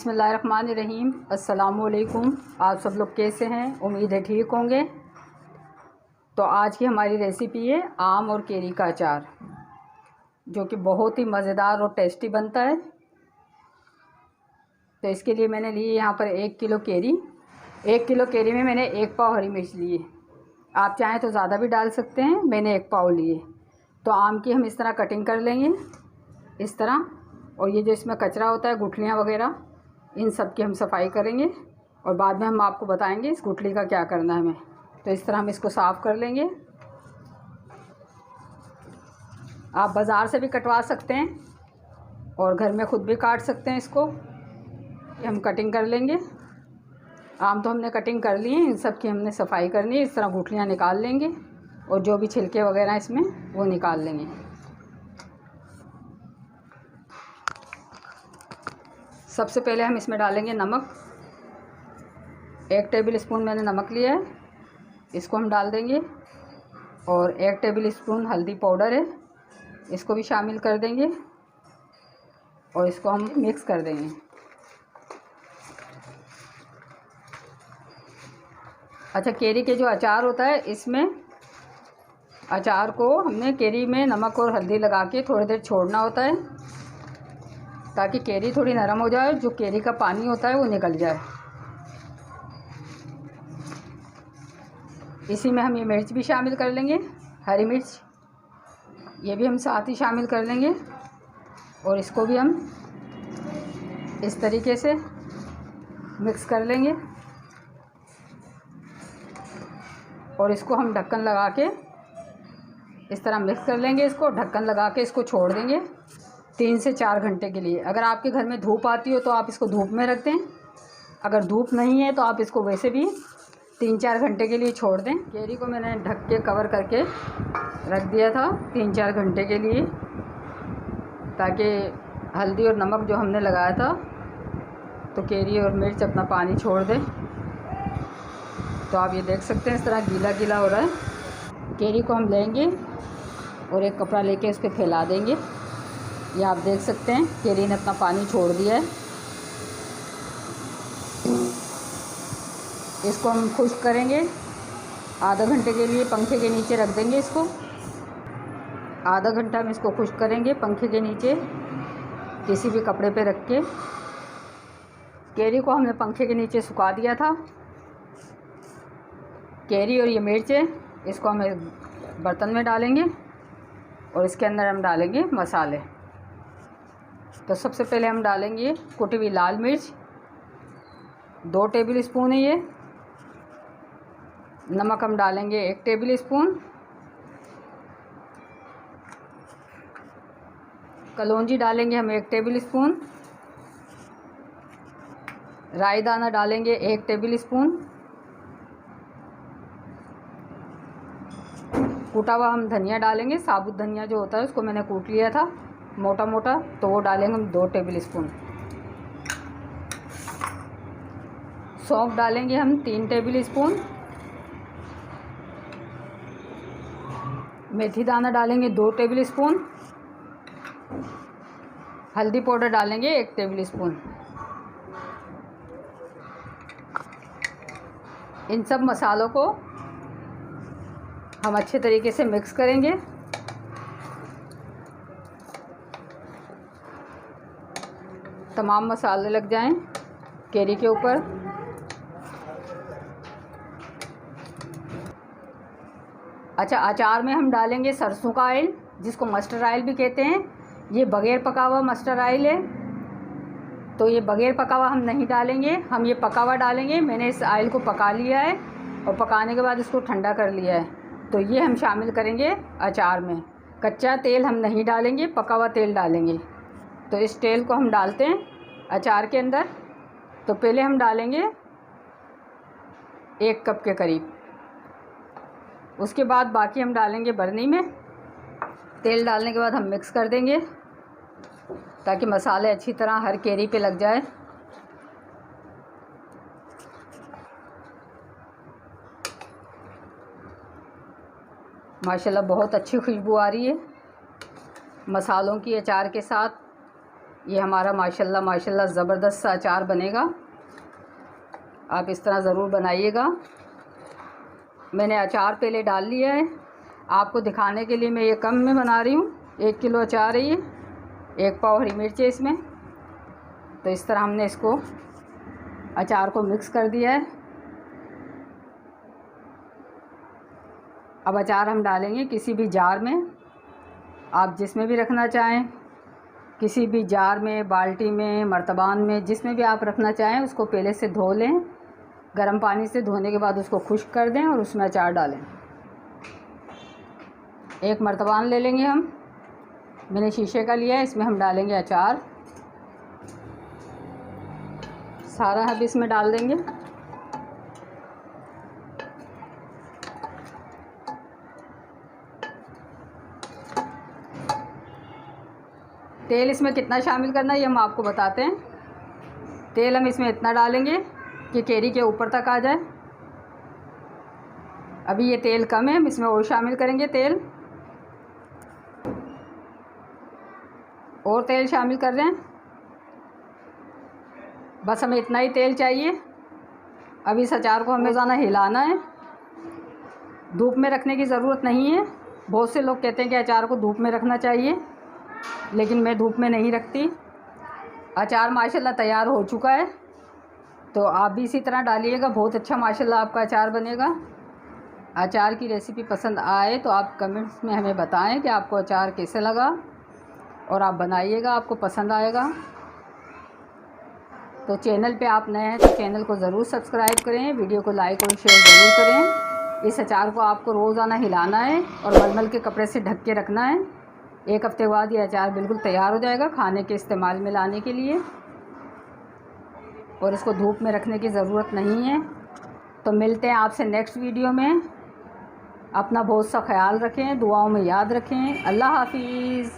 बिस्मिल्लाहिर्रहमानिर्रहीम। अस्सलामुअलैकुम। आप सब लोग कैसे हैं? उम्मीद है ठीक होंगे। तो आज की हमारी रेसिपी है आम और केरी का अचार, जो कि बहुत ही मज़ेदार और टेस्टी बनता है। तो इसके लिए मैंने लिए यहाँ पर 1 किलो केरी। 1 किलो केरी में मैंने 1 पाव हरी मिर्च लिए। आप चाहें तो ज़्यादा भी डाल सकते हैं, मैंने 1 पाव लिए। तो आम की हम इस तरह कटिंग कर लेंगे, इस तरह। और ये जो इसमें कचरा होता है, गुठलियाँ वगैरह, इन सब की हम सफाई करेंगे और बाद में हम आपको बताएंगे इस गुठली का क्या करना है हमें। तो इस तरह हम इसको साफ़ कर लेंगे। आप बाज़ार से भी कटवा सकते हैं और घर में ख़ुद भी काट सकते हैं इसको। हम कटिंग कर लेंगे। आम तो हमने कटिंग कर लिए हैं, इन सब की हमने सफाई करनी है। इस तरह गुठलियाँ निकाल लेंगे और जो भी छिलके वगैरह इसमें वो निकाल लेंगे। सबसे पहले हम इसमें डालेंगे नमक। 1 टेबल स्पून मैंने नमक लिया है, इसको हम डाल देंगे। और 1 टेबल स्पून हल्दी पाउडर है, इसको भी शामिल कर देंगे और इसको हम मिक्स कर देंगे। अच्छा, केरी के जो अचार होता है, इसमें अचार को हमने केरी में नमक और हल्दी लगा के थोड़ी देर छोड़ना होता है, ताकि केरी थोड़ी नरम हो जाए, जो केरी का पानी होता है वो निकल जाए। इसी में हम ये मिर्च भी शामिल कर लेंगे, हरी मिर्च, ये भी हम साथ ही शामिल कर लेंगे। और इसको भी हम इस तरीके से मिक्स कर लेंगे और इसको हम ढक्कन लगा के इस तरह मिक्स कर लेंगे। इसको ढक्कन लगा के इसको छोड़ देंगे 3 से 4 घंटे के लिए। अगर आपके घर में धूप आती हो तो आप इसको धूप में रख दें। अगर धूप नहीं है तो आप इसको वैसे भी 3-4 घंटे के लिए छोड़ दें। केरी को मैंने ढक के कवर करके रख दिया था 3-4 घंटे के लिए, ताकि हल्दी और नमक जो हमने लगाया था तो केरी और मिर्च अपना पानी छोड़ दे। तो आप ये देख सकते हैं इस तरह गीला गीला हो रहा है। केरी को हम लेंगे और एक कपड़ा लेके इस पर फैला देंगे। ये आप देख सकते हैं केरी ने अपना पानी छोड़ दिया है। इसको हम खुश्क करेंगे आधा घंटे के लिए, पंखे के नीचे रख देंगे इसको। आधा घंटा हम इसको खुश्क करेंगे पंखे के नीचे किसी भी कपड़े पे रख के। केरी को हमने पंखे के नीचे सुखा दिया था। केरी और ये मिर्च है, इसको हम बर्तन में डालेंगे और इसके अंदर हम डालेंगे मसाले। तो सबसे पहले हम डालेंगे कुटी हुई लाल मिर्च, 2 टेबल स्पून है ये। नमक हम डालेंगे 1 टेबल स्पून। कलौंजी डालेंगे हम 1 टेबल स्पून। राई दाना डालेंगे 1 टेबल स्पून। कूटा हुआ हम धनिया डालेंगे, साबुत धनिया जो होता है उसको मैंने कूट लिया था मोटा मोटा, तो वो डालेंगे हम 2 टेबल स्पून। सौंफ डालेंगे हम 3 टेबल स्पून। मेथी दाना डालेंगे 2 टेबल स्पून। हल्दी पाउडर डालेंगे 1 टेबल स्पून। इन सब मसालों को हम अच्छे तरीके से मिक्स करेंगे। तमाम मसाले लग जाएं केरी के ऊपर। अच्छा, अचार में हम डालेंगे सरसों का ऑयल, जिसको मस्टर्ड ऑयल भी कहते हैं। ये बगैर पका हुआ मस्टर्ड ऑयल है, तो ये बगैर पका हुआ हम नहीं डालेंगे, हम ये पका हुआ डालेंगे। मैंने इस ऑयल को पका लिया है और पकाने के बाद इसको ठंडा कर लिया है, तो ये हम शामिल करेंगे अचार में। कच्चा तेल हम नहीं डालेंगे, पका हुआ तेल डालेंगे। तो इस तेल को हम डालते हैं अचार के अंदर। तो पहले हम डालेंगे 1 कप के करीब, उसके बाद बाकी हम डालेंगे बरनी में। तेल डालने के बाद हम मिक्स कर देंगे ताकि मसाले अच्छी तरह हर केरी पे लग जाए। माशाल्लाह बहुत अच्छी खुशबू आ रही है मसालों की अचार के साथ। ये हमारा माशाल्लाह माशाल्लाह ज़बरदस्त सा अचार बनेगा। आप इस तरह ज़रूर बनाइएगा। मैंने अचार पहले डाल लिया है, आपको दिखाने के लिए मैं ये कम में बना रही हूँ। 1 किलो अचार है ये, 1 पाव हरी मिर्च है इसमें। तो इस तरह हमने इसको अचार को मिक्स कर दिया है। अब अचार हम डालेंगे किसी भी जार में, आप जिसमें भी रखना चाहें, किसी भी जार में, बाल्टी में, मर्तबान में, जिसमें भी आप रखना चाहें उसको पहले से धो लें। गर्म पानी से धोने के बाद उसको खुश्क कर दें और उसमें अचार डालें। एक मर्तबान ले लेंगे हम, मैंने शीशे का लिया है, इसमें हम डालेंगे अचार। सारा अब इसमें डाल देंगे। तेल इसमें कितना शामिल करना है ये हम आपको बताते हैं। तेल हम इसमें इतना डालेंगे कि केरी के ऊपर तक आ जाए। अभी ये तेल कम है, हम इसमें और शामिल करेंगे तेल, और तेल शामिल कर रहे हैं। बस हमें इतना ही तेल चाहिए। अब इस अचार को हमें रोज़ाना हिलाना है, धूप में रखने की ज़रूरत नहीं है। बहुत से लोग कहते हैं कि अचार को धूप में रखना चाहिए, लेकिन मैं धूप में नहीं रखती। अचार माशाल्लाह तैयार हो चुका है, तो आप भी इसी तरह डालिएगा, बहुत अच्छा माशाल्लाह आपका अचार बनेगा। अचार की रेसिपी पसंद आए तो आप कमेंट्स में हमें बताएं कि आपको अचार कैसे लगा, और आप बनाइएगा, आपको पसंद आएगा। तो चैनल पे आप नए हैं तो चैनल को ज़रूर सब्सक्राइब करें, वीडियो को लाइक और शेयर ज़रूर करें। इस अचार को आपको रोज़ाना हिलाना है और मलमल के कपड़े से ढक के रखना है। 1 हफ्ते बाद ये अचार बिल्कुल तैयार हो जाएगा खाने के इस्तेमाल में लाने के लिए, और इसको धूप में रखने की ज़रूरत नहीं है। तो मिलते हैं आपसे नेक्स्ट वीडियो में। अपना बहुत सा ख्याल रखें, दुआओं में याद रखें। अल्लाह हाफिज़।